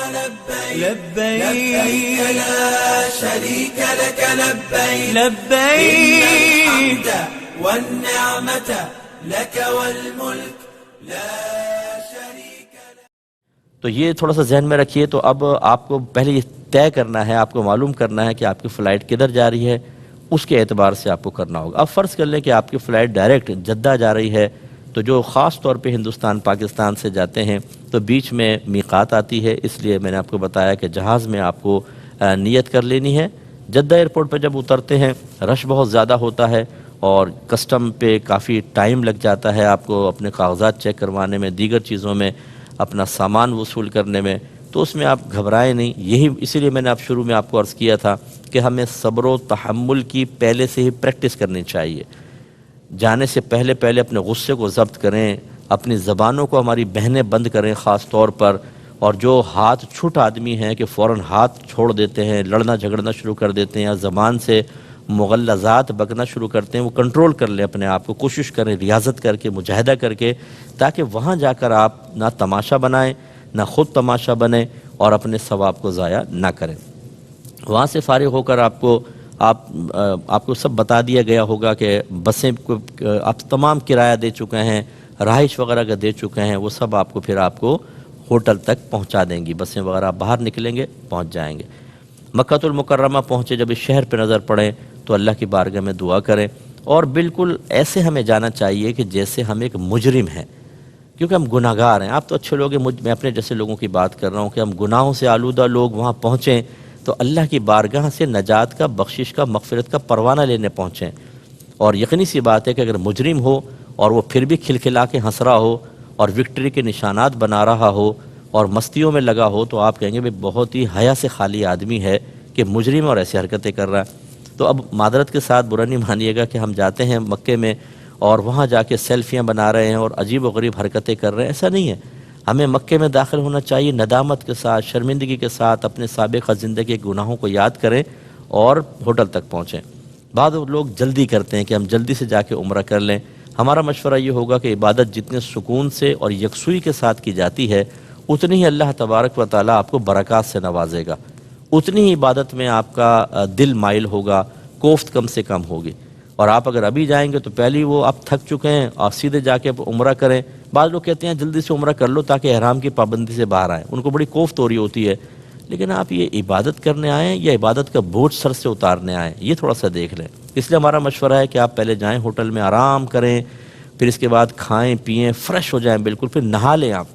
لبيك لبيك لا شريك لك لبيك لبيك الحمد والنعمة لك والملك لا شريك لك. تو یہ تھوڑا سا ذہن میں رکھیے. تو اب آپ کو پہلے یہ طے کرنا ہے، آپ کو معلوم کرنا ہے کہ آپ کی فلائٹ کدھر جا رہی ہے، اس کے اعتبار سے آپ کو کرنا ہوگا. اب فرض کر لیں کہ آپ کی فلائٹ ڈائریکٹ جدہ جا رہی ہے، تو جو خاص طور پہ ہندوستان پاکستان سے جاتے ہیں تو بیچ میں میقات آتی ہے، اس لیے میں نے آپ کو بتایا کہ جہاز میں آپ کو نیت کر لینی ہے. جدہ ایئرپورٹ پہ جب اترتے ہیں رش بہت زیادہ ہوتا ہے اور کسٹم پہ کافی ٹائم لگ جاتا ہے آپ کو اپنے کاغذات چیک کروانے میں، دیگر چیزوں میں، اپنا سامان وصول کرنے میں. تو اس میں آپ گھبرائیں نہیں. یہی اسی لیے میں نے شروع میں آپ کو عرض کیا تھا کہ ہمیں صبر و تحمل کی پہلے سے ہی پریکٹس کرنی چاہیے. جانے سے پہلے اپنے غصے کو ضبط کریں، اپنی زبانوں کو ہماری بہنیں بند کریں خاص طور پر. اور جو ہاتھ چھٹ آدمی ہیں کہ فوراً ہاتھ چھوڑ دیتے ہیں، لڑنا جھگڑنا شروع کر دیتے ہیں یا زبان سے مغلظات بکنا شروع کرتے ہیں، وہ کنٹرول کر لیں اپنے آپ کو. کوشش کریں ریاضت کر کے، مجاہدہ کر کے، تاکہ وہاں جا کر آپ نہ تماشا بنائیں، نہ خود تماشا بنیں اور اپنے ثواب کو ضائع نہ کریں. وہاں سے فارغ ہو کر آپ کو سب بتا دیا گیا ہوگا کہ بسیں آپ تمام کرایہ دے چکے ہیں، رہائش وغیرہ کا دے چکے ہیں، وہ سب آپ کو ہوٹل تک پہنچا دیں گی. بسیں وغیرہ باہر نکلیں گے پہنچ جائیں گے. مکہ المکرمہ پہنچے جب اس شہر پہ نظر پڑے تو اللہ کی بارگاہ میں دعا کریں. اور بالکل ایسے ہمیں جانا چاہیے کہ جیسے ہم ایک مجرم ہیں، کیونکہ ہم گناہ گار ہیں. آپ تو اچھے لوگ ہیں، میں اپنے جیسے لوگوں کی بات کر رہا ہوں کہ ہم گناہوں سے آلودہ لوگ وہاں پہنچیں تو اللہ کی بارگاہ سے نجات کا، بخشش کا، مغفرت کا پروانہ لینے پہنچیں. اور یقینی سی بات ہے کہ اگر مجرم ہو اور وہ پھر بھی کھلکھلا کے ہنس رہا ہو اور وکٹری کے نشانات بنا رہا ہو اور مستیوں میں لگا ہو تو آپ کہیں گے بہت ہی حیا سے خالی آدمی ہے کہ مجرم اور ایسی حرکتیں کر رہا ہے. تو اب معذرت کے ساتھ برا نہیں مانیے گا کہ ہم جاتے ہیں مکے میں اور وہاں جا کے سیلفیاں بنا رہے ہیں اور عجیب و غریب حرکتیں کر رہے ہیں. ایسا نہیں ہے. ہمیں مکے میں داخل ہونا چاہیے ندامت کے ساتھ، شرمندگی کے ساتھ، اپنے سابقہ زندگی کے گناہوں کو یاد کریں اور ہوٹل تک پہنچیں. بعض لوگ جلدی کرتے ہیں کہ ہم جلدی سے جا کے عمرہ کر لیں. ہمارا مشورہ یہ ہوگا کہ عبادت جتنے سکون سے اور یکسوئی کے ساتھ کی جاتی ہے اتنی ہی اللہ تبارک و تعالیٰ آپ کو برکات سے نوازے گا، اتنی ہی عبادت میں آپ کا دل مائل ہوگا، کوفت کم سے کم ہوگی. اور آپ اگر ابھی جائیں گے تو پہلے وہ آپ تھک چکے ہیں اور سیدھے جا کے عمرہ کریں. بعض لوگ کہتے ہیں جلدی سے عمرہ کر لو تاکہ احرام کی پابندی سے باہر آئیں، ان کو بڑی کوفت ہو رہی ہوتی ہے. لیکن آپ یہ عبادت کرنے آئیں یا عبادت کا بوجھ سر سے اتارنے آئیں، یہ تھوڑا سا دیکھ لیں. اس لیے ہمارا مشورہ ہے کہ آپ پہلے جائیں ہوٹل میں آرام کریں، پھر اس کے بعد کھائیں پئیں، فریش ہو جائیں بالکل، پھر نہا لیں. آپ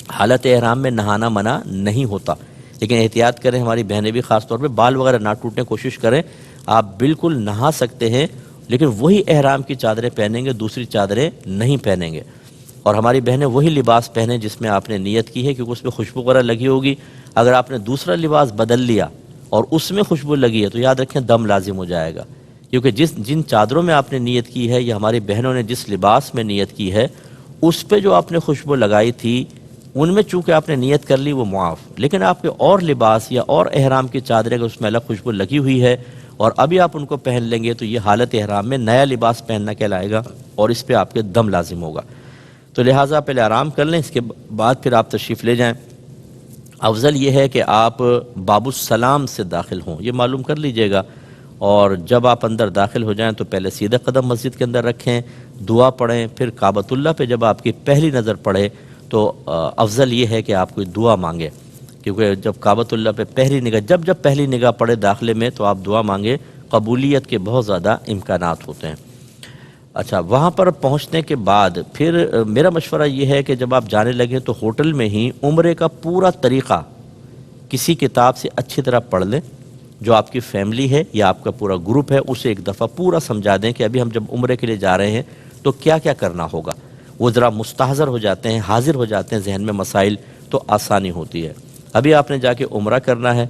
حالت احرام میں نہانا منع نہیں ہوتا، لیکن احتیاط کریں. ہماری بہنیں بھی خاص طور پہ بال وغیرہ نہ ٹوٹیں، کوشش کریں. آپ بالکل نہا سکتے ہیں لیکن وہی احرام کی چادریں پہنیں گے، دوسری چادریں نہیں پہنیں گے. اور ہماری بہنیں وہی لباس پہنیں جس میں آپ نے نیت کی ہے، کیونکہ اس پہ خوشبو وغیرہ لگی ہوگی. اگر آپ نے دوسرا لباس بدل لیا اور اس میں خوشبو لگی ہے تو یاد رکھیں دم لازم ہو جائے گا. کیونکہ جن چادروں میں آپ نے نیت کی ہے یا ہماری بہنوں نے جس لباس میں نیت کی ہے اس پہ جو آپ نے خوشبو لگائی تھی ان میں چونکہ آپ نے نیت کر لی وہ معاف. لیکن آپ کے اور لباس یا اور احرام کی چادریں اگر اس میں الگ خوشبو لگی ہوئی ہے اور ابھی آپ ان کو پہن لیں گے تو یہ حالت احرام میں نیا لباس پہننا کہلائے گا اور اس پہ آپ کے دم لازم ہوگا. تو لہٰذا پہلے آرام کر لیں، اس کے بعد پھر آپ تشریف لے جائیں. افضل یہ ہے کہ آپ باب السلام سے داخل ہوں، یہ معلوم کر لیجئے گا. اور جب آپ اندر داخل ہو جائیں تو پہلے سیدھا قدم مسجد کے اندر رکھیں، دعا پڑھیں. پھر کعبۃ اللہ پہ جب آپ کی پہلی نظر پڑے تو افضل یہ ہے کہ آپ کوئی دعا مانگیں، کیونکہ جب کعبۃ اللہ پہ پہلی نگاہ جب پہلی نگاہ پڑے داخلے میں تو آپ دعا مانگیں، قبولیت کے بہت زیادہ امکانات ہوتے ہیں. اچھا، وہاں پر پہنچنے کے بعد پھر میرا مشورہ یہ ہے کہ جب آپ جانے لگیں تو ہوٹل میں ہی عمرے کا پورا طریقہ کسی کتاب سے اچھی طرح پڑھ لیں. جو آپ کی فیملی ہے یا آپ کا پورا گروپ ہے اسے ایک دفعہ پورا سمجھا دیں کہ ابھی ہم جب عمرے کے لیے جا رہے ہیں تو کیا کیا کرنا ہوگا. وہ ذرا مستحضر ہو جاتے ہیں، حاضر ہو جاتے ہیں ذہن میں مسائل، تو آسانی ہوتی ہے. ابھی آپ نے جا کے عمرہ کرنا ہے،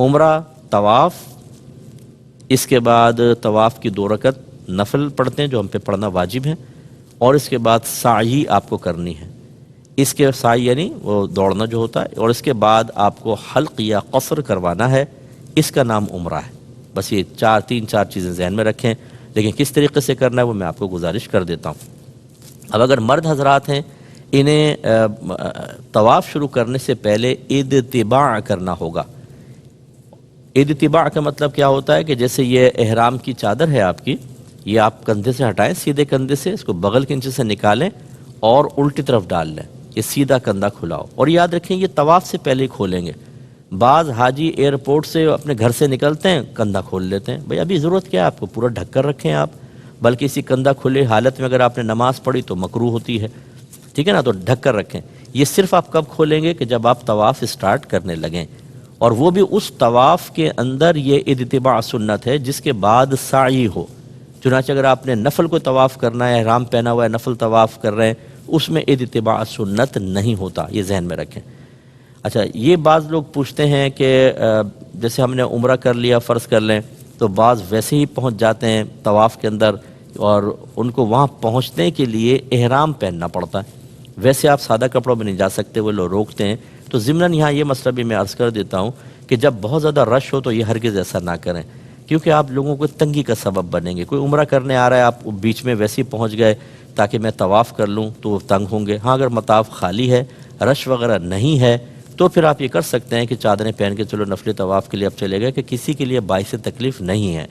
عمرہ، طواف، اس کے بعد طواف کی 2 رکعت نفل پڑھتے ہیں جو ہم پہ پڑھنا واجب ہے، اور اس کے بعد سعی آپ کو کرنی ہے. اس کے سعی یعنی وہ دوڑنا جو ہوتا ہے، اور اس کے بعد آپ کو حلق یا قصر کروانا ہے. اس کا نام عمرہ ہے. بس یہ 3-4 چیزیں ذہن میں رکھیں، لیکن کس طریقے سے کرنا ہے وہ میں آپ کو گزارش کر دیتا ہوں. اب اگر مرد حضرات ہیں انہیں طواف شروع کرنے سے پہلے ادتباع کرنا ہوگا۔ ادتباع کا مطلب کیا ہوتا ہے کہ جیسے یہ احرام کی چادر ہے آپ کی، یہ آپ کندھے سے ہٹائیں، سیدھے کندھے سے اس کو بغل کے نیچے سے نکالیں اور الٹی طرف ڈال لیں، یہ سیدھا کندھا کھلاؤ، اور یاد رکھیں یہ طواف سے پہلے ہی کھولیں گے۔ بعض حاجی ایئرپورٹ سے اپنے گھر سے نکلتے ہیں کندھا کھول لیتے ہیں، بھئی ابھی ضرورت کیا ہے آپ کو، پورا ڈھک کر رکھیں آپ، بلکہ اسی کندھا کھلے حالت میں اگر آپ نے نماز پڑھی تو مکروہ ہوتی ہے، ٹھیک ہے نا، تو ڈھک کر رکھیں۔ یہ صرف آپ کب کھولیں گے کہ جب آپ طواف اسٹارٹ کرنے لگیں، اور وہ بھی اس طواف کے اندر یہ اتباع سنت ہے جس کے بعد سعی ہو۔ چنانچہ اگر آپ نے نفل کو طواف کرنا ہے، احرام پہنا ہوا ہے، نفل طواف کر رہے ہیں، اس میں اتباع سنت نہیں ہوتا، یہ ذہن میں رکھیں۔ اچھا، یہ بعض لوگ پوچھتے ہیں کہ جیسے ہم نے عمرہ کر لیا فرض کر لیں، تو بعض ویسے ہی پہنچ جاتے ہیں طواف کے اندر اور ان کو وہاں پہنچنے کے لیے احرام پہننا پڑتا ہے، ویسے آپ سادہ کپڑوں میں نہیں جا سکتے، وہ لوگ روکتے ہیں۔ تو ضمناً یہاں یہ مسئلہ بھی میں عرض کر دیتا ہوں کہ جب بہت زیادہ رش ہو تو یہ ہرگز ایسا نہ کریں، کیونکہ آپ لوگوں کو تنگی کا سبب بنیں گے۔ کوئی عمرہ کرنے آ رہا ہے، آپ بیچ میں ویسے ہی پہنچ گئے تاکہ میں طواف کر لوں تو وہ تنگ ہوں گے۔ ہاں، اگر مطاف خالی ہے، رش وغیرہ نہیں ہے، تو پھر آپ یہ کر سکتے ہیں کہ چادریں پہن کے چلو نفلی طواف کے لیے اب چلے گئے، کہ کسی کے لیے باعث تکلیف نہیں ہے۔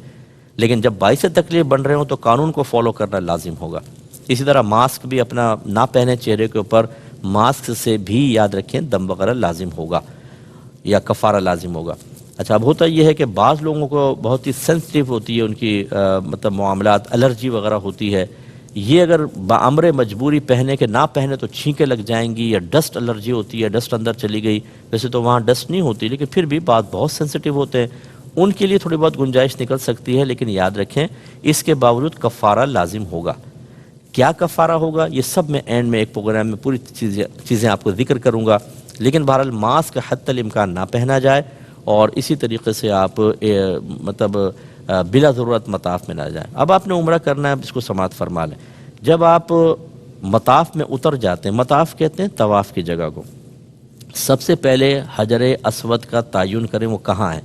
لیکن جب باعث تکلیف بن رہے ہوں تو قانون کو فالو کرنا لازم ہوگا۔ اسی طرح ماسک بھی اپنا نہ پہنے چہرے کے اوپر، ماسک سے بھی یاد رکھیں دم وغیرہ لازم ہوگا یا کفارہ لازم ہوگا۔ اچھا، اب ہوتا یہ ہے کہ بعض لوگوں کو بہت ہی سینسٹیو ہوتی ہے ان کی مطلب معاملات، الرجی وغیرہ ہوتی ہے، یہ اگر بامر مجبوری پہنے کے نہ پہنے تو چھینکیں لگ جائیں گی، یا ڈسٹ الرجی ہوتی ہے، ڈسٹ اندر چلی گئی، ویسے تو وہاں ڈسٹ نہیں ہوتی لیکن پھر بھی بات بہت سینسٹیو ہوتے ہیں، ان کے لیے تھوڑی بہت گنجائش نکل سکتی ہے، لیکن یاد رکھیں اس کے باوجود کفارہ لازم ہوگا۔ کیا کفارہ ہوگا یہ سب میں اینڈ میں ایک پروگرام میں پوری چیزیں آپ کو ذکر کروں گا، لیکن بہرحال ماسک حتی الامکان نہ پہنا جائے، اور اسی طریقے سے آپ مطلب بلا ضرورت مطاف میں نہ جائیں۔ اب آپ نے عمرہ کرنا ہے، اب اس کو سماعت فرما لیں۔ جب آپ مطاف میں اتر جاتے ہیں، مطاف کہتے ہیں طواف کی جگہ کو، سب سے پہلے حجر اسود کا تعین کریں وہ کہاں ہے،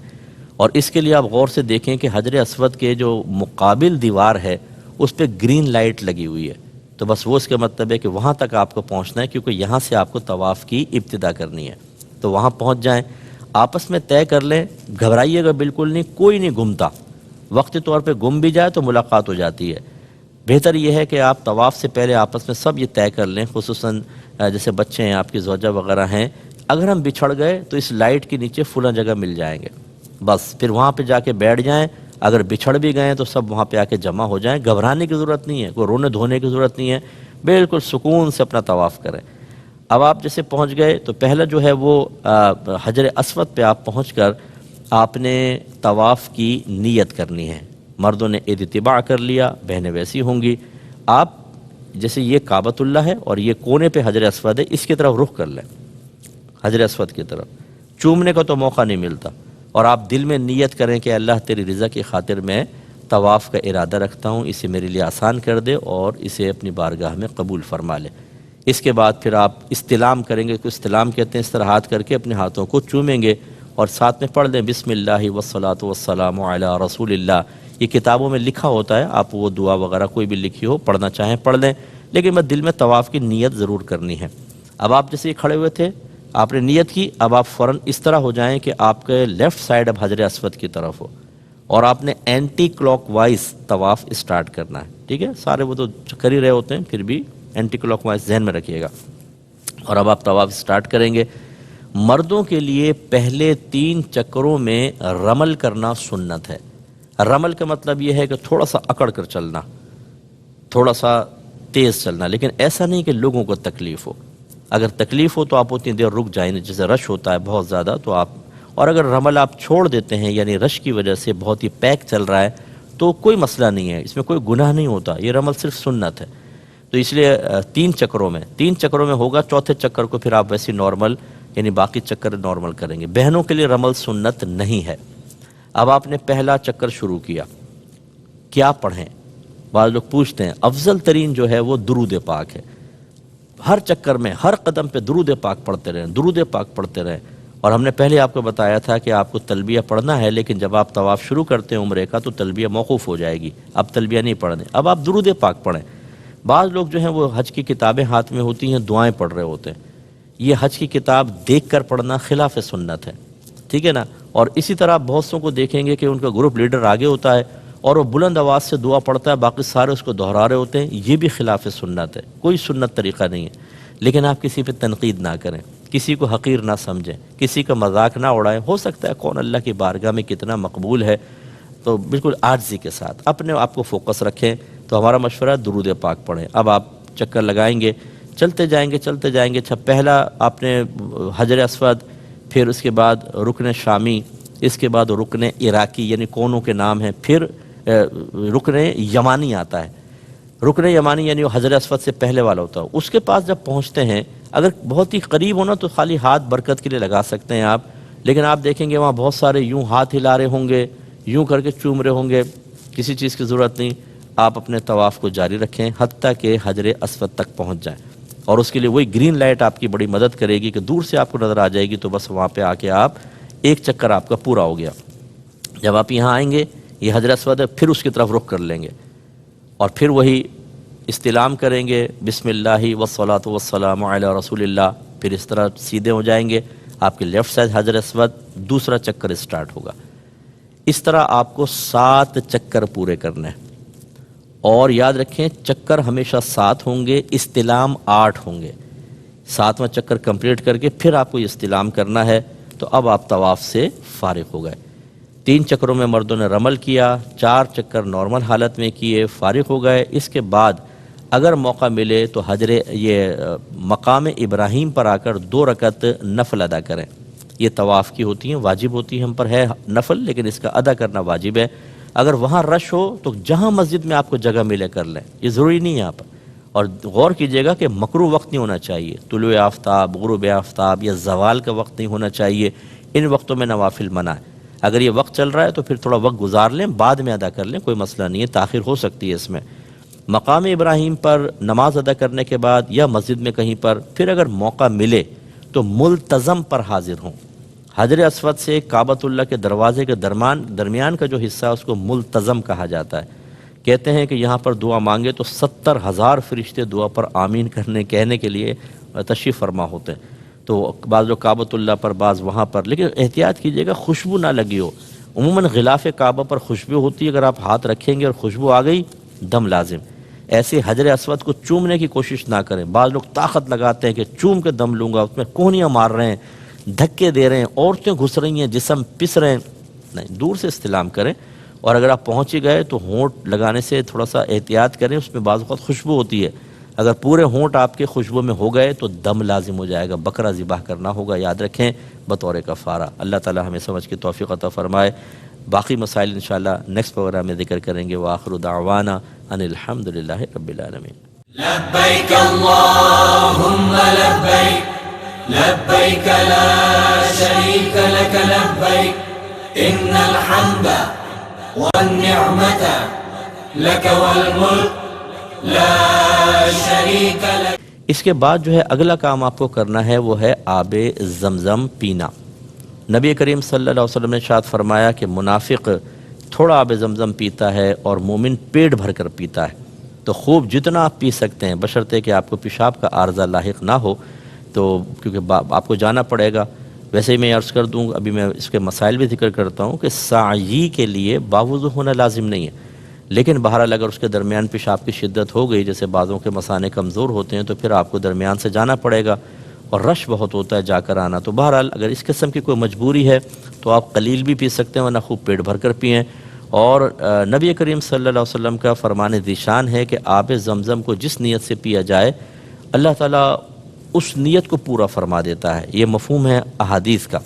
اور اس کے لیے آپ غور سے دیکھیں کہ حجر اسود کے جو مقابل دیوار ہے اس پہ گرین لائٹ لگی ہوئی ہے، تو بس وہ اس کا مطلب ہے کہ وہاں تک آپ کو پہنچنا ہے، کیونکہ یہاں سے آپ کو طواف کی ابتدا کرنی ہے، تو وہاں پہنچ جائیں۔ آپس میں طے کر لیں، گھبرائیے گا بالکل نہیں، کوئی نہیں گھومتا، وقتی طور پہ گم بھی جائے تو ملاقات ہو جاتی ہے۔ بہتر یہ ہے کہ آپ طواف سے پہلے آپس میں سب یہ طے کر لیں، خصوصاً جیسے بچے ہیں، آپ کی زوجہ وغیرہ ہیں، اگر ہم بچھڑ گئے تو اس لائٹ کے نیچے فلاں جگہ مل جائیں گے، بس پھر وہاں پہ جا کے بیٹھ جائیں۔ اگر بچھڑ بھی گئے تو سب وہاں پہ آ کے جمع ہو جائیں، گھبرانے کی ضرورت نہیں ہے، کوئی رونے دھونے کی ضرورت نہیں ہے، بالکل سکون سے اپنا طواف کریں۔ اب آپ جیسے پہنچ گئے تو پہلا جو ہے وہ حجر اسود پہ آپ پہنچ کر آپ نے طواف کی نیت کرنی ہے۔ مردوں نے اتباع کر لیا، بہنیں ویسی ہوں گی۔ آپ جیسے یہ کعبۃ اللہ ہے اور یہ کونے پہ حجر اسود ہے، اس کی طرف رخ کر لیں، حجر اسود کی طرف۔ چومنے کا تو موقع نہیں ملتا، اور آپ دل میں نیت کریں کہ اللہ تیری رضا کی خاطر میں طواف کا ارادہ رکھتا ہوں، اسے میرے لیے آسان کر دے اور اسے اپنی بارگاہ میں قبول فرما لے۔ اس کے بعد پھر آپ استلام کریں گے، استلام کہتے ہیں اس طرح ہاتھ کر کے اپنے ہاتھوں کو چومیں گے، اور ساتھ میں پڑھ دیں بسم اللہ والصلاۃ والسلام علی رسول اللہ۔ یہ کتابوں میں لکھا ہوتا ہے، آپ وہ دعا وغیرہ کوئی بھی لکھی ہو پڑھنا چاہیں پڑھ لیں، لیکن بس دل میں طواف کی نیت ضرور کرنی ہے۔ اب آپ جیسے یہ کھڑے ہوئے تھے، آپ نے نیت کی، اب آپ فوراً اس طرح ہو جائیں کہ آپ کے لیفٹ سائڈ اب حجر اسود کی طرف ہو، اور آپ نے اینٹی کلاک وائز طواف اسٹارٹ کرنا ہے، ٹھیک ہے؟ سارے وہ تو کر ہی رہے ہوتے ہیں، پھر بھی اینٹی کلاک وائز ذہن میں رکھیے گا۔ اور اب آپ طواف اسٹارٹ کریں گے۔ مردوں کے لیے پہلے 3 چکروں میں رمل کرنا سنت ہے۔ رمل کا مطلب یہ ہے کہ تھوڑا سا اکڑ کر چلنا، تھوڑا سا تیز چلنا، لیکن ایسا نہیں کہ لوگوں کو تکلیف ہو۔ اگر تکلیف ہو تو آپ اتنی دیر رک جائیں، جیسے رش ہوتا ہے بہت زیادہ تو آپ، اور اگر رمل آپ چھوڑ دیتے ہیں یعنی رش کی وجہ سے بہت ہی پیک چل رہا ہے تو کوئی مسئلہ نہیں ہے، اس میں کوئی گناہ نہیں ہوتا، یہ رمل صرف سنت ہے۔ تو اس لیے 3 چکروں میں ہوگا، چوتھے چکر کو پھر آپ ویسے نارمل یعنی باقی چکر نارمل کریں گے۔ بہنوں کے لیے رمل سنت نہیں ہے۔ اب آپ نے پہلا چکر شروع کیا، کیا پڑھیں؟ بعض لوگ پوچھتے ہیں، افضل ترین جو ہے وہ درود پاک ہے۔ ہر چکر میں ہر قدم پہ درود پاک پڑھتے رہیں، درود پاک پڑھتے رہیں۔ اور ہم نے پہلے آپ کو بتایا تھا کہ آپ کو تلبیہ پڑھنا ہے، لیکن جب آپ طواف شروع کرتے ہیں عمرے کا تو تلبیہ موقوف ہو جائے گی، اب تلبیہ نہیں پڑھنے، اب آپ درود پاک پڑھیں۔ بعض لوگ جو ہیں وہ حج کی کتابیں ہاتھ میں ہوتی ہیں، دعائیں پڑھ رہے ہوتے ہیں، یہ حج کی کتاب دیکھ کر پڑھنا خلاف سنت ہے، ٹھیک ہے نا. اور اسی طرح بہت سوں کو دیکھیں گے کہ ان کا گروپ لیڈر آگے ہوتا ہے اور وہ بلند آواز سے دعا پڑھتا ہے، باقی سارے اس کو دہرا رہے ہوتے ہیں، یہ بھی خلاف سنت ہے، کوئی سنت طریقہ نہیں ہے. لیکن آپ کسی پہ تنقید نہ کریں، کسی کو حقیر نہ سمجھیں، کسی کا مذاق نہ اڑائیں. ہو سکتا ہے کون اللہ کی بارگاہ میں کتنا مقبول ہے، تو بالکل عاجزی کے ساتھ اپنے آپ کو فوکس رکھیں. تو ہمارا مشورہ ہے درود پاک پڑھیں. اب آپ چکر لگائیں گے، چلتے جائیں گے. اچھا، پہلا آپ نے حجر اسود، پھر اس کے بعد رکن شامی، اس کے بعد رکن عراقی یعنی کونوں کے نام ہیں، پھر رکن یمانی آتا ہے. رکن یمانی یعنی وہ حجر اسود سے پہلے والا ہوتا ہے. اس کے پاس جب پہنچتے ہیں، اگر بہت ہی قریب ہونا تو خالی ہاتھ برکت کے لیے لگا سکتے ہیں آپ، لیکن آپ دیکھیں گے وہاں بہت سارے یوں ہاتھ ہلا رہے ہوں گے، یوں کر کے چوم رہے ہوں گے. کسی چیز کی ضرورت نہیں، آپ اپنے طواف کو جاری رکھیں حتیٰ کہ حجر اسود تک پہنچ جائیں. اور اس کے لیے وہی گرین لائٹ آپ کی بڑی مدد کرے گی کہ دور سے آپ کو نظر آ جائے گی، تو بس وہاں پہ آ کے آپ ایک چکر آپ کا پورا ہو گیا. جب آپ یہاں آئیں گے، یہ حجر اسود ہے، پھر اس کی طرف رخ کر لیں گے اور پھر وہی استلام کریں گے، بسم اللہ والصلاۃ والسلام علی رسول اللہ. پھر اس طرح سیدھے ہو جائیں گے، آپ کے لیفٹ سائڈ حجر اسود، دوسرا چکر اسٹارٹ ہوگا. اس طرح آپ کو 7 چکر پورے کرنے ہیں. اور یاد رکھیں چکر ہمیشہ 7 ہوں گے، استلام 8 ہوں گے. 7واں چکر کمپلیٹ کر کے پھر آپ کو یہ استلام کرنا ہے. تو اب آپ طواف سے فارغ ہو گئے. 3 چکروں میں مردوں نے رمل کیا، 4 چکر نارمل حالت میں کیے، فارغ ہو گئے. اس کے بعد اگر موقع ملے تو مقام ابراہیم پر آ کر 2 رکعت نفل ادا کریں. یہ طواف کی ہوتی ہیں، واجب ہوتی ہیں، ہم پر ہے نفل لیکن اس کا ادا کرنا واجب ہے. اگر وہاں رش ہو تو جہاں مسجد میں آپ کو جگہ ملے کر لیں، یہ ضروری نہیں ہے آپ. اور غور کیجئے گا کہ مکروہ وقت نہیں ہونا چاہیے، طلوع آفتاب، غروب آفتاب یا زوال کا وقت نہیں ہونا چاہیے. ان وقتوں میں نوافل منع ہے. اگر یہ وقت چل رہا ہے تو پھر تھوڑا وقت گزار لیں، بعد میں ادا کر لیں، کوئی مسئلہ نہیں ہے، تاخیر ہو سکتی ہے اس میں. مقام ابراہیم پر نماز ادا کرنے کے بعد یا مسجد میں کہیں پر پھر اگر موقع ملے تو ملتزم پر حاضر ہوں. حجر اسود سے کعبۃ اللہ کے دروازے کے درمیان کا جو حصہ ہے اس کو ملتزم کہا جاتا ہے. کہتے ہیں کہ یہاں پر دعا مانگے تو 70,000 فرشتے دعا پر آمین کہنے کے لیے تشریف فرما ہوتے ہیں. تو بعض لوگ کعبۃ اللہ پر، بعض وہاں پر، لیکن احتیاط کیجیے گا خوشبو نہ لگی ہو. عموماً غلاف کعبہ پر خوشبو ہوتی ہے، اگر آپ ہاتھ رکھیں گے اور خوشبو آ گئی دم لازم. ایسے حجر اسود کو چومنے کی کوشش نہ کریں. بعض لوگ طاقت لگاتے ہیں کہ چوم کے دم لوں گا، اس میں کوہنیاں مار رہے ہیں، دھکے دے رہے ہیں، عورتیں گھس رہی ہیں، جسم پس رہے ہیں. نہیں، دور سے استلام کریں. اور اگر آپ پہنچ ہی گئے تو ہونٹ لگانے سے تھوڑا سا احتیاط کریں، اس میں بعض اوقات خوشبو ہوتی ہے. اگر پورے ہونٹ آپ کے خوشبو میں ہو گئے تو دم لازم ہو جائے گا، بکرا ذبح کرنا ہوگا، یاد رکھیں، بطور کفارہ. اللہ تعالی ہمیں سمجھ کی توفیق عطا فرمائے. باقی مسائل انشاءاللہ نیکسٹ پروگرام میں ذکر کریں گے. وآخر دعوانا ان الحمدللہ رب العالمین. لبيك اللهم لبيك لبيك لا شريك لك لبيك إن الحمد والنعمة لك والملك لا شريك لك. اس کے بعد جو ہے اگلا کام آپ کو کرنا ہے وہ ہے آب زمزم پینا. نبی کریم صلی اللہ علیہ وسلم نے ارشاد فرمایا کہ منافق تھوڑا آب زمزم پیتا ہے اور مومن پیٹ بھر کر پیتا ہے. تو خوب جتنا آپ پی سکتے ہیں، بشرطے کہ آپ کو پیشاب کا عارضہ لاحق نہ ہو. تو کیونکہ آپ کو جانا پڑے گا. ویسے ہی میں عرض کر دوں، ابھی میں اس کے مسائل بھی ذکر کرتا ہوں کہ سعی کے لیے باوضو ہونا لازم نہیں ہے، لیکن بہرحال اگر اس کے درمیان پیشاب کی شدت ہو گئی، جیسے بعضوں کے مثانے کمزور ہوتے ہیں، تو پھر آپ کو درمیان سے جانا پڑے گا اور رش بہت ہوتا ہے جا کر آنا. تو بہرحال اگر اس قسم کی کوئی مجبوری ہے تو آپ قلیل بھی پی سکتے ہیں، ورنہ خوب پیٹ بھر کر پئیں. اور نبی کریم صلی اللہ علیہ وسلم کا فرمان ذیشان ہے کہ آب زمزم کو جس نیت سے پیا جائے اللہ تعالیٰ اس نیت کو پورا فرما دیتا ہے. یہ مفہوم ہے احادیث کا.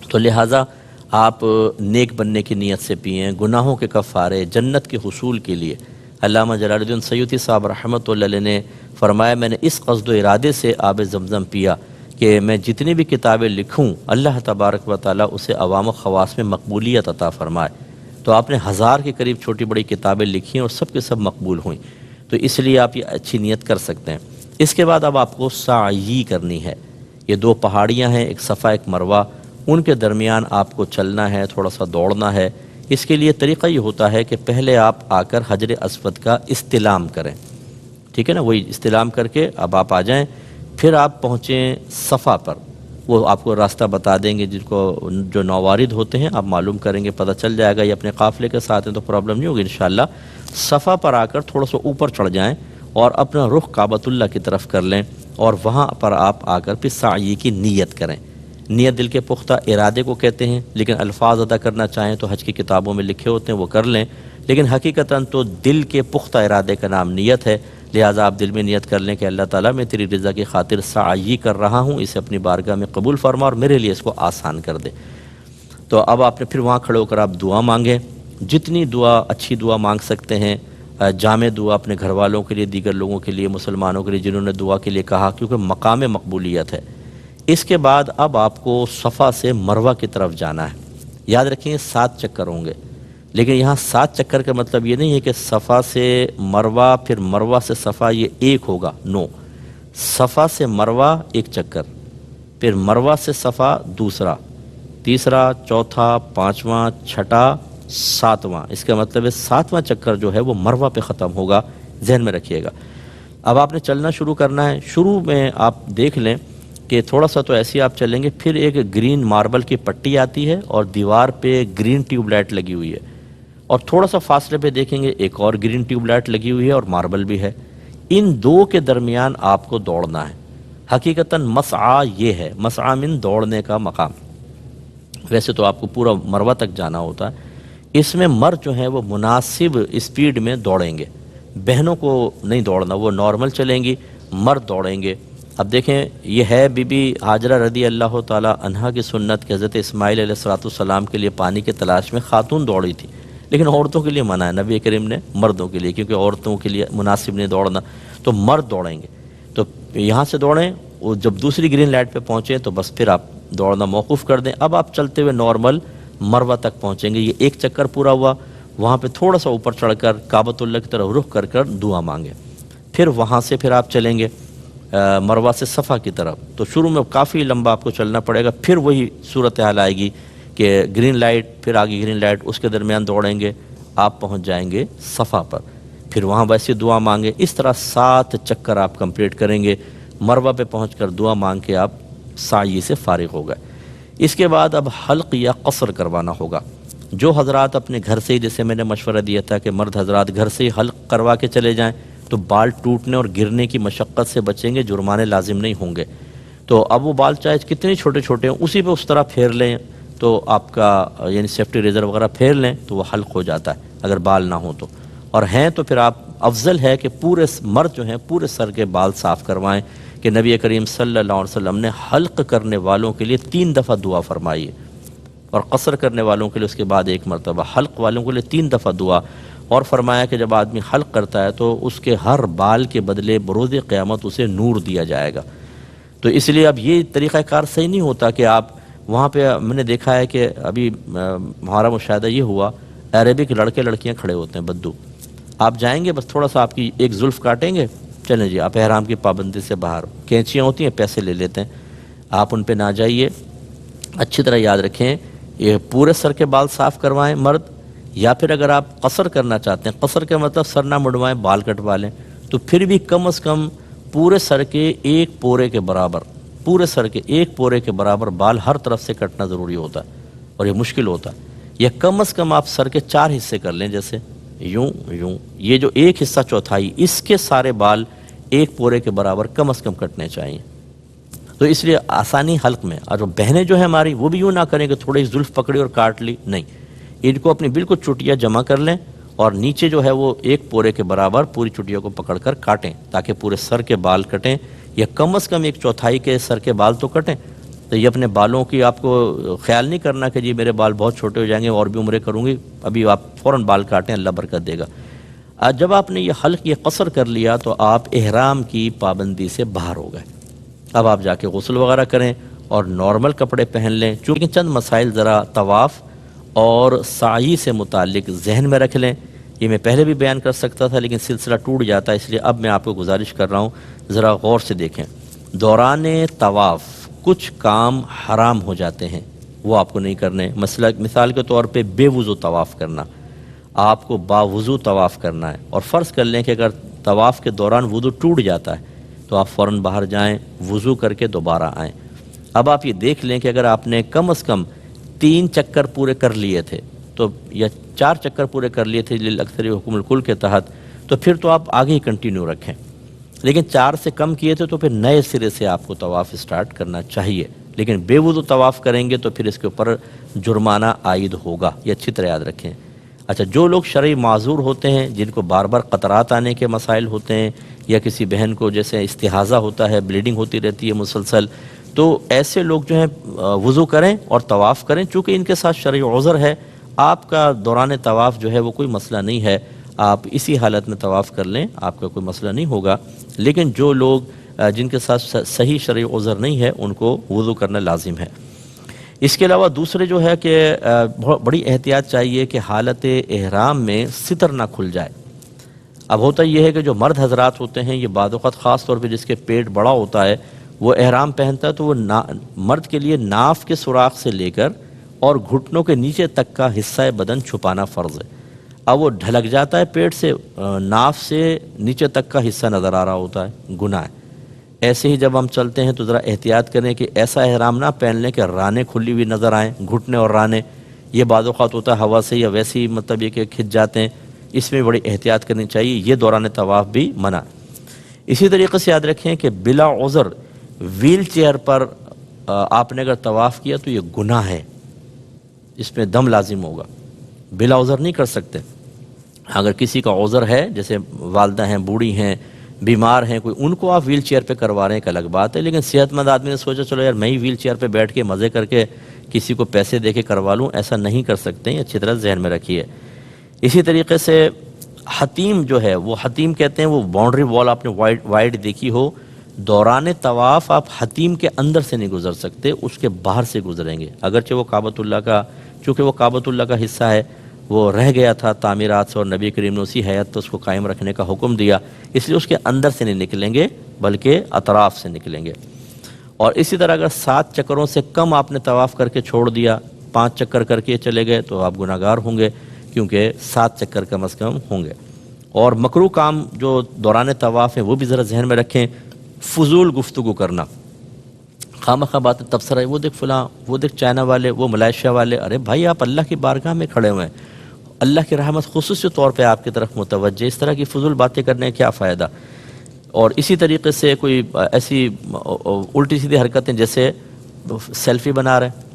تو لہٰذا آپ نیک بننے کی نیت سے پئیں، گناہوں کے کفارے، جنت کے حصول کے لیے. علامہ جلال الدین سیوطی صاحب رحمۃ اللہ علیہ نے فرمایا، میں نے اس قصد و ارادے سے آب زمزم پیا کہ میں جتنی بھی کتابیں لکھوں اللہ تبارک و تعالیٰ اسے عوام و خواص میں مقبولیت عطا فرمائے. تو آپ نے 1000 کے قریب چھوٹی بڑی کتابیں لکھی ہیں اور سب کے سب مقبول ہوئیں. تو اس لیے آپ یہ اچھی نیت کر سکتے ہیں. اس کے بعد اب آپ کو سعی کرنی ہے. یہ 2 پہاڑیاں ہیں، ایک صفا ایک مروہ، ان کے درمیان آپ کو چلنا ہے، تھوڑا سا دوڑنا ہے. اس کے لیے طریقہ یہ ہوتا ہے کہ پہلے آپ آ کر حجر اسود کا استلام کریں. ٹھیک ٹھیک ہے نا, وہی استلام کر کے اب آپ آ جائیں. پھر آپ پہنچیں صفا پر, وہ آپ کو راستہ بتا دیں گے, جن کو جو نوارد ہوتے ہیں آپ معلوم کریں گے, پتہ چل جائے گا. یہ اپنے قافلے کے ساتھ ہیں تو پرابلم نہیں ہوگی انشاءاللہ. صفا پر آ کر تھوڑا سا اوپر چڑھ جائیں اور اپنا رخ کعبۃ اللہ کی طرف کر لیں, اور وہاں پر آپ آ کر پھر سعی کی نیت کریں. نیت دل کے پختہ ارادے کو کہتے ہیں, لیکن الفاظ ادا کرنا چاہیں تو حج کی کتابوں میں لکھے ہوتے ہیں, وہ کر لیں. لیکن حقیقتاً تو دل کے پختہ ارادے کا نام نیت ہے. لہٰذا آپ دل میں نیت کر لیں کہ اللہ تعالیٰ میں تیری رضا کی خاطر سعی کر رہا ہوں, اسے اپنی بارگاہ میں قبول فرما اور میرے لیے اس کو آسان کر دے. تو اب آپ نے پھر وہاں کھڑے ہو کر آپ دعا مانگیں, جتنی دعا اچھی دعا مانگ سکتے ہیں, جامع دعا اپنے گھر والوں کے لیے, دیگر لوگوں کے لیے, مسلمانوں کے لیے جنہوں نے دعا کے لیے کہا, کیونکہ مقام مقبولیت ہے. اس کے بعد اب آپ کو صفا سے مروہ کی طرف جانا ہے. یاد رکھیں 7 چکر ہوں گے, لیکن یہاں 7 چکر کا مطلب یہ نہیں ہے کہ صفا سے مروہ پھر مروہ سے صفا یہ ایک ہوگا, نو. صفا سے مروہ ایک چکر, پھر مروہ سے صفا دوسرا, تیسرا, چوتھا, پانچواں, چھٹا, ساتواں. اس کا مطلب ہے 7واں چکر جو ہے وہ مروہ پہ ختم ہوگا, ذہن میں رکھیے گا. اب آپ نے چلنا شروع کرنا ہے. شروع میں آپ دیکھ لیں کہ تھوڑا سا تو ایسے آپ چلیں گے, پھر ایک گرین ماربل کی پٹی آتی ہے اور دیوار پہ گرین ٹیوب لائٹ لگی ہوئی ہے, اور تھوڑا سا فاصلے پہ دیکھیں گے ایک اور گرین ٹیوب لائٹ لگی ہوئی ہے اور ماربل بھی ہے. ان دو کے درمیان آپ کو دوڑنا ہے. حقیقتاً مسعی یہ ہے, مسعی من دوڑنے کا مقام. ویسے تو آپ کو پورا مروہ تک جانا ہوتا ہے, اس میں مرد جو ہیں وہ مناسب اسپیڈ میں دوڑیں گے. بہنوں کو نہیں دوڑنا, وہ نارمل چلیں گی, مرد دوڑیں گے. اب دیکھیں یہ ہے بی بی ہاجرہ رضی اللہ تعالیٰ عنہا کی سنت کہ حضرت اسماعیل علیہ السلام کے لیے پانی کی تلاش میں خاتون دوڑی تھی, لیکن عورتوں کے لیے منع ہے نبی کریم نے مردوں کے لیے, کیونکہ عورتوں کے لیے مناسب نہیں دوڑنا. تو مرد دوڑیں گے. تو یہاں سے دوڑیں, وہ جب دوسری گرین لائٹ پہ پہنچیں تو بس پھر آپ دوڑنا موقوف کر دیں. اب آپ چلتے ہوئے نارمل مروہ تک پہنچیں گے. یہ ایک چکر پورا ہوا, وہاں پہ تھوڑا سا اوپر چڑھ کر کعبۃ اللہ کی طرف رخ کر کر دعا مانگیں. پھر وہاں سے پھر آپ چلیں گے مروہ سے صفا کی طرف. تو شروع میں کافی لمبا آپ کو چلنا پڑے گا. پھر وہی صورتحال آئے گی کہ گرین لائٹ, پھر آگے گرین لائٹ, اس کے درمیان دوڑیں گے, آپ پہنچ جائیں گے صفا پر. پھر وہاں ویسے دعا مانگیں. اس طرح 7 چکر آپ کمپلیٹ کریں گے. مروہ پہ پہنچ کر دعا مانگ کے آپ سعی سے فارغ ہو گئے. اس کے بعد اب حلق یا قصر کروانا ہوگا. جو حضرات اپنے گھر سے ہی, جیسے میں نے مشورہ دیا تھا کہ مرد حضرات گھر سے ہی حلق کروا کے چلے جائیں تو بال ٹوٹنے اور گرنے کی مشقت سے بچیں گے, جرمانے لازم نہیں ہوں گے. تو اب وہ بال چاہے کتنے چھوٹے چھوٹے ہوں, اسی پہ اس طرح پھیر لیں تو آپ کا یعنی سیفٹی ریزر وغیرہ پھیر لیں تو وہ حلق ہو جاتا ہے اگر بال نہ ہوں تو. اور ہیں تو پھر آپ افضل ہے کہ پورے مرد جو ہیں پورے سر کے بال صاف کروائیں, کہ نبی کریم صلی اللہ علیہ وسلم نے حلق کرنے والوں کے لیے 3 دفعہ دعا فرمائی ہے, اور قصر کرنے والوں کے لیے اس کے بعد 1 مرتبہ, حلق والوں کے لیے 3 دفعہ دعا. اور فرمایا کہ جب آدمی حلق کرتا ہے تو اس کے ہر بال کے بدلے بروز قیامت اسے نور دیا جائے گا. تو اس لیے اب یہ طریقہ کار صحیح نہیں ہوتا کہ آپ وہاں پہ, میں نے دیکھا ہے کہ ابھی ہمارا مشاہدہ یہ ہوا, عربک لڑکے لڑکیاں کھڑے ہوتے ہیں بدو. آپ جائیں گے بس تھوڑا سا آپ کی ایک زلف کاٹیں گے, چلیں جی آپ احرام کی پابندی سے باہر. کینچیاں ہوتی ہیں, پیسے لے لیتے ہیں, آپ ان پہ نہ جائیے. اچھی طرح یاد رکھیں یہ پورے سر کے بال صاف کروائیں مرد, یا پھر اگر آپ قصر کرنا چاہتے ہیں, قصر کا مطلب سر نہ مڑوائیں بال کٹوا لیں, تو پھر بھی کم از کم پورے سر کے 1 پورے کے برابر, پورے سر کے 1 پورے کے برابر بال ہر طرف سے کٹنا ضروری ہوتا ہے, اور یہ مشکل ہوتا ہے. یا کم از کم آپ سر کے 4 حصے کر لیں, جیسے یوں یوں, یہ جو 1 حصہ چوتھائی, اس کے سارے بال 1 پورے کے برابر کم از کم کٹنے چاہیے. تو اس لیے آسانی حلق میں. اور بہنیں جو ہیں ہماری وہ بھی یوں نہ کریں کہ تھوڑی زلف پکڑی اور کاٹ لی, نہیں, ان کو اپنی بالکل چٹیاں جمع کر لیں اور نیچے جو ہے وہ 1 پورے کے برابر پوری چٹیوں کو پکڑ کر کاٹیں, تاکہ پورے سر کے بال کٹیں, یا کم از کم 1/4 کے سر کے بال تو کٹیں. تو یہ اپنے بالوں کی آپ کو خیال نہیں کرنا کہ جی میرے بال بہت چھوٹے ہو جائیں گے اور بھی عمریں کروں گی, ابھی آپ فوراً بال کاٹیں, اللہ برکت دے گا. جب آپ نے یہ حلق, یہ قصر کر لیا تو آپ احرام کی پابندی سے باہر ہو گئے. اب آپ جا کے غسل وغیرہ کریں اور نارمل کپڑے پہن لیں. چونکہ چند مسائل ذرا طواف اور سعی سے متعلق ذہن میں رکھ لیں. یہ میں پہلے بھی بیان کر سکتا تھا لیکن سلسلہ ٹوٹ جاتا ہے, اس لیے اب میں آپ کو گزارش کر رہا ہوں ذرا غور سے دیکھیں. دوران طواف کچھ کام حرام ہو جاتے ہیں, وہ آپ کو نہیں کرنے. مثال کے طور پہ بے وضو طواف کرنا, آپ کو باوضو طواف کرنا ہے. اور فرض کر لیں کہ اگر طواف کے دوران وضو ٹوٹ جاتا ہے تو آپ فوراً باہر جائیں، وضو کر کے دوبارہ آئیں۔ اب آپ یہ دیکھ لیں کہ اگر آپ نے کم از کم 3 چکر پورے کر لیے تھے تو یا 4 چکر پورے کر لیے تھے للاکثر حکم الکل کے تحت، تو پھر تو آپ آگے ہی کنٹینیو رکھیں، لیکن 4 سے کم کیے تھے تو پھر نئے سرے سے آپ کو طواف اسٹارٹ کرنا چاہیے، لیکن بے وضو طواف کریں گے تو پھر اس کے اوپر جرمانہ عائد ہوگا، یہ اچھی طرح یاد رکھیں۔ اچھا، جو لوگ شرعی معذور ہوتے ہیں، جن کو بار بار قطرات آنے کے مسائل ہوتے ہیں، یا کسی بہن کو جیسے استحاضہ ہوتا ہے، بلیڈنگ ہوتی رہتی ہے مسلسل، تو ایسے لوگ جو ہیں وضو کریں اور طواف کریں، چونکہ ان کے ساتھ شرعی عذر ہے۔ آپ کا دوران طواف جو ہے وہ کوئی مسئلہ نہیں ہے، آپ اسی حالت میں طواف کر لیں، آپ کا کوئی مسئلہ نہیں ہوگا، لیکن جو لوگ جن کے ساتھ صحیح شرعی عذر نہیں ہے ان کو وضو کرنا لازم ہے۔ اس کے علاوہ دوسرے جو ہے کہ بڑی احتیاط چاہیے کہ حالت احرام میں ستر نہ کھل جائے۔ اب ہوتا یہ ہے کہ جو مرد حضرات ہوتے ہیں، یہ بعض اوقات خاص طور پہ جس کے پیٹ بڑا ہوتا ہے، وہ احرام پہنتا ہے تو وہ مرد کے لیے ناف کے سوراخ سے لے کر اور گھٹنوں کے نیچے تک کا حصہ بدن چھپانا فرض ہے۔ اب وہ ڈھلک جاتا ہے پیٹ سے، ناف سے نیچے تک کا حصہ نظر آ رہا ہوتا ہے، گناہ ہے۔ ایسے ہی جب ہم چلتے ہیں تو ذرا احتیاط کریں کہ ایسا احرام نہ پہن لیں کہ رانے کھلی ہوئی نظر آئیں، گھٹنے اور رانے، یہ بعض اوقات ہوتا ہے ہوا سے یا ویسے ہی مطلب یہ کہ کھنچ جاتے ہیں، اس میں بڑی احتیاط کرنی چاہیے، یہ دوران طواف بھی منع۔ اسی طریقے سے یاد رکھیں کہ بلا عذر ویل چیئر پر آپ نے اگر طواف کیا تو یہ گناہ ہے، اس میں دم لازم ہوگا، بلا عذر نہیں کر سکتے۔ اگر کسی کا عذر ہے، جیسے والدہ ہیں، بوڑھی ہیں، بیمار ہیں کوئی، ان کو آپ ویل چیئر پہ کروا رہے ہیں ایک الگ بات ہے، لیکن صحت مند آدمی نے سوچا چلو یار میں ہی ویل چیئر پہ بیٹھ کے مزے کر کے کسی کو پیسے دے کے کروا لوں، ایسا نہیں کر سکتے ہیں، اچھی طرح ذہن میں رکھیے۔ اسی طریقے سے حتیم جو ہے، وہ حتیم کہتے ہیں، وہ باؤنڈری وال آپ نے وائڈ دیکھی ہو، دوران طواف آپ حتیم کے اندر سے نہیں گزر سکتے، اس کے باہر سے گزریں گے، اگرچہ وہ کعبۃ اللہ کا، چونکہ وہ کعبۃ اللہ کا حصہ ہے، وہ رہ گیا تھا تعمیرات سے اور نبی کریم نے اسی حیات تو اس کو قائم رکھنے کا حکم دیا، اس لیے اس کے اندر سے نہیں نکلیں گے بلکہ اطراف سے نکلیں گے۔ اور اسی طرح اگر 7 چکروں سے کم آپ نے طواف کر کے چھوڑ دیا، 5 چکر کر کے چلے گئے تو آپ گناہ گار ہوں گے، کیونکہ 7 چکر کم از کم ہوں گے۔ اور مکروہ کام جو دوران طواف ہیں وہ بھی ذرا ذہن میں رکھیں، فضول گفتگو کرنا، خواہ باتیں تبصرہ، وہ دیکھ فلاں، وہ دیکھ چائنا والے، وہ ملائیشیا والے، ارے بھائی آپ اللہ کی بارگاہ میں کھڑے ہوئے ہیں، اللہ کی رحمت خصوصی طور پہ آپ کی طرف متوجہ، اس طرح کی فضول باتیں کرنے کا کیا فائدہ۔ اور اسی طریقے سے کوئی ایسی الٹی سیدھی حرکتیں جیسے سیلفی بنا رہے ہیں،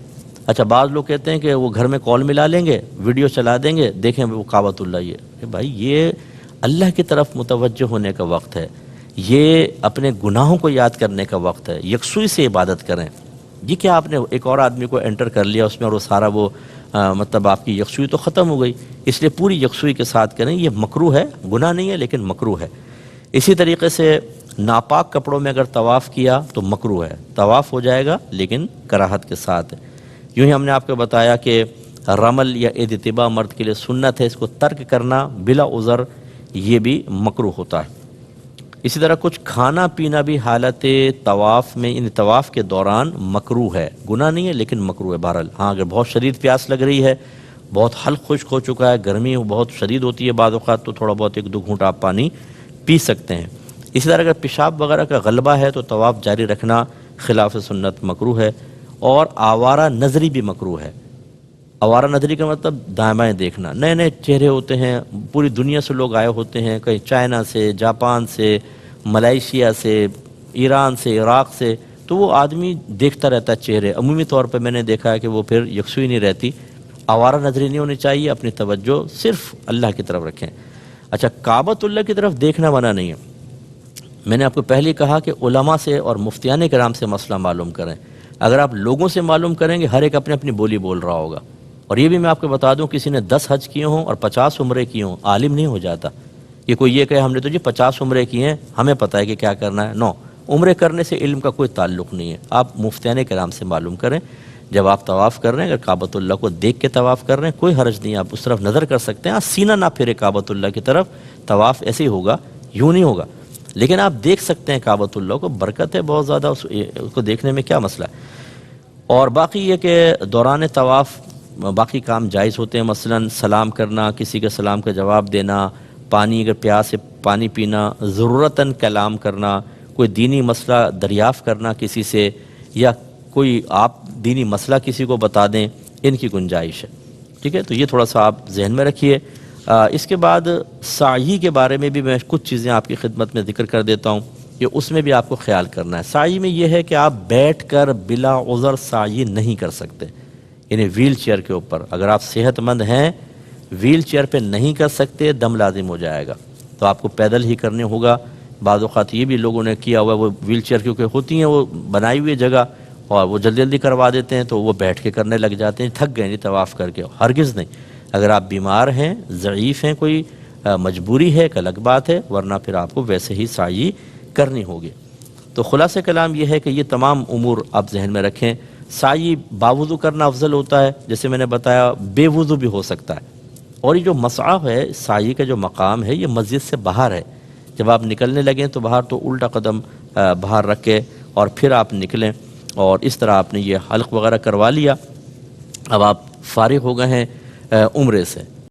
اچھا بعض لوگ کہتے ہیں کہ وہ گھر میں کال ملا لیں گے، ویڈیو چلا دیں گے، دیکھیں وہ کعبۃ اللہ، یہ بھائی یہ اللہ کی طرف متوجہ ہونے کا وقت ہے، یہ اپنے گناہوں کو یاد کرنے کا وقت ہے، یکسوئی سے عبادت کریں۔ یہ کیا آپ نے ایک اور آدمی کو انٹر کر لیا اس میں اور وہ سارا وہ مطلب آپ کی یکسوئی تو ختم ہو گئی، اس لیے پوری یکسوئی کے ساتھ کریں، یہ مکروہ ہے، گناہ نہیں ہے لیکن مکروہ ہے۔ اسی طریقے سے ناپاک کپڑوں میں اگر طواف کیا تو مکروہ ہے، طواف ہو جائے گا لیکن کراہت کے ساتھ۔ یوں ہی ہم نے آپ کو بتایا کہ رمل یا عید اتباع مرد کے لیے سنت ہے، اس کو ترک کرنا بلا عذر یہ بھی مکروہ ہوتا ہے۔ اسی طرح کچھ کھانا پینا بھی حالت طواف میں، یعنی طواف کے دوران مکروہ ہے، گناہ نہیں ہے لیکن مکروہ ہے بہرحال۔ ہاں اگر بہت شدید پیاس لگ رہی ہے، بہت حلق خشک ہو چکا ہے، گرمی بہت شدید ہوتی ہے بعض اوقات، تو تھوڑا بہت 1-2 گھونٹ آپ پانی پی سکتے ہیں۔ اسی طرح اگر پیشاب وغیرہ کا غلبہ ہے تو طواف جاری رکھنا خلاف سنت مکروہ ہے۔ اور آوارہ نظری بھی مکروہ ہے۔ آوارہ نظری کا مطلب دائیں بائیں دیکھنا، نئے نئے چہرے ہوتے ہیں، پوری دنیا سے لوگ آئے ہوتے ہیں، کہیں چائنا سے، جاپان سے، ملائیشیا سے، ایران سے، عراق سے، تو وہ آدمی دیکھتا رہتا ہے چہرے، عمومی طور پہ میں نے دیکھا ہے کہ وہ پھر یکسوئی نہیں رہتی، آوارہ نظری نہیں ہونی چاہیے، اپنی توجہ صرف اللہ کی طرف رکھیں۔ اچھا کعبۃ اللہ کی طرف دیکھنا منع نہیں ہے، میں نے آپ کو پہلے کہا کہ علماء سے اور مفتیان کرام سے مسئلہ معلوم کریں، اگر آپ لوگوں سے معلوم کریں گے ہر ایک اپنی اپنی بولی بول رہا ہوگا، اور یہ بھی میں آپ کو بتا دوں کسی نے 10 حج کیے ہوں اور 50 عمرے کیے ہوں عالم نہیں ہو جاتا۔ یہ کوئی یہ کہے ہم نے تو جی 50 عمرے کیے ہیں ہمیں پتہ ہے کہ کیا کرنا ہے، نو، عمرے کرنے سے علم کا کوئی تعلق نہیں ہے، آپ مفتیان کرام سے معلوم کریں۔ جب آپ طواف کر رہے ہیں اگر کعبۃ اللہ کو دیکھ کے طواف کر رہے ہیں کوئی حرج نہیں، آپ اس طرف نظر کر سکتے ہیں، سینہ نہ پھیرے کعبۃ اللہ کی طرف، طواف ایسے ہی ہوگا، یوں نہیں ہوگا، لیکن آپ دیکھ سکتے ہیں کعبۃ اللہ کو، برکت ہے بہت زیادہ اس کو دیکھنے میں، کیا مسئلہ ہے۔ اور باقی یہ کہ دوران طواف باقی کام جائز ہوتے ہیں، مثلا سلام کرنا، کسی کے سلام کا جواب دینا، پانی اگر پیاس سے پانی پینا، ضرورتاً کلام کرنا، کوئی دینی مسئلہ دریافت کرنا کسی سے، یا کوئی آپ دینی مسئلہ کسی کو بتا دیں، ان کی گنجائش ہے، ٹھیک ہے؟ تو یہ تھوڑا سا آپ ذہن میں رکھیے۔ اس کے بعد سعی کے بارے میں بھی میں کچھ چیزیں آپ کی خدمت میں ذکر کر دیتا ہوں کہ اس میں بھی آپ کو خیال کرنا ہے۔ سعی میں یہ ہے کہ آپ بیٹھ کر بلا عذر سعی نہیں کر سکتے، یعنی ویل چیئر کے اوپر اگر آپ صحت مند ہیں، ویل چیئر پہ نہیں کر سکتے، دم لازم ہو جائے گا، تو آپ کو پیدل ہی کرنے ہوگا۔ بعض اوقات یہ بھی لوگوں نے کیا ہوا ہے، وہ ویل چیئر کیونکہ ہوتی ہیں وہ بنائی ہوئی جگہ، اور وہ جلدی جلدی کروا دیتے ہیں تو وہ بیٹھ کے کرنے لگ جاتے ہیں، تھک گئے نہیں طواف کر کے۔ ہرگز نہیں، اگر آپ بیمار ہیں، ضعیف ہیں، کوئی مجبوری ہے ایک الگ بات ہے، ورنہ پھر آپ کو ویسے ہی سعی کرنی ہوگی۔ تو خلاصہ کلام یہ ہے کہ یہ تمام امور آپ ذہن میں رکھیں۔ سعی باوضو کرنا افضل ہوتا ہے، جیسے میں نے بتایا بے وضو بھی ہو سکتا ہے، اور یہ جو مسعی ہے، سعی کا جو مقام ہے، یہ مسجد سے باہر ہے۔ جب آپ نکلنے لگیں تو باہر تو الٹا قدم باہر رکھ کے اور پھر آپ نکلیں، اور اس طرح آپ نے یہ حلق وغیرہ کروا لیا۔ اب آپ فارغ ہو گئے ہیں عمرے سے،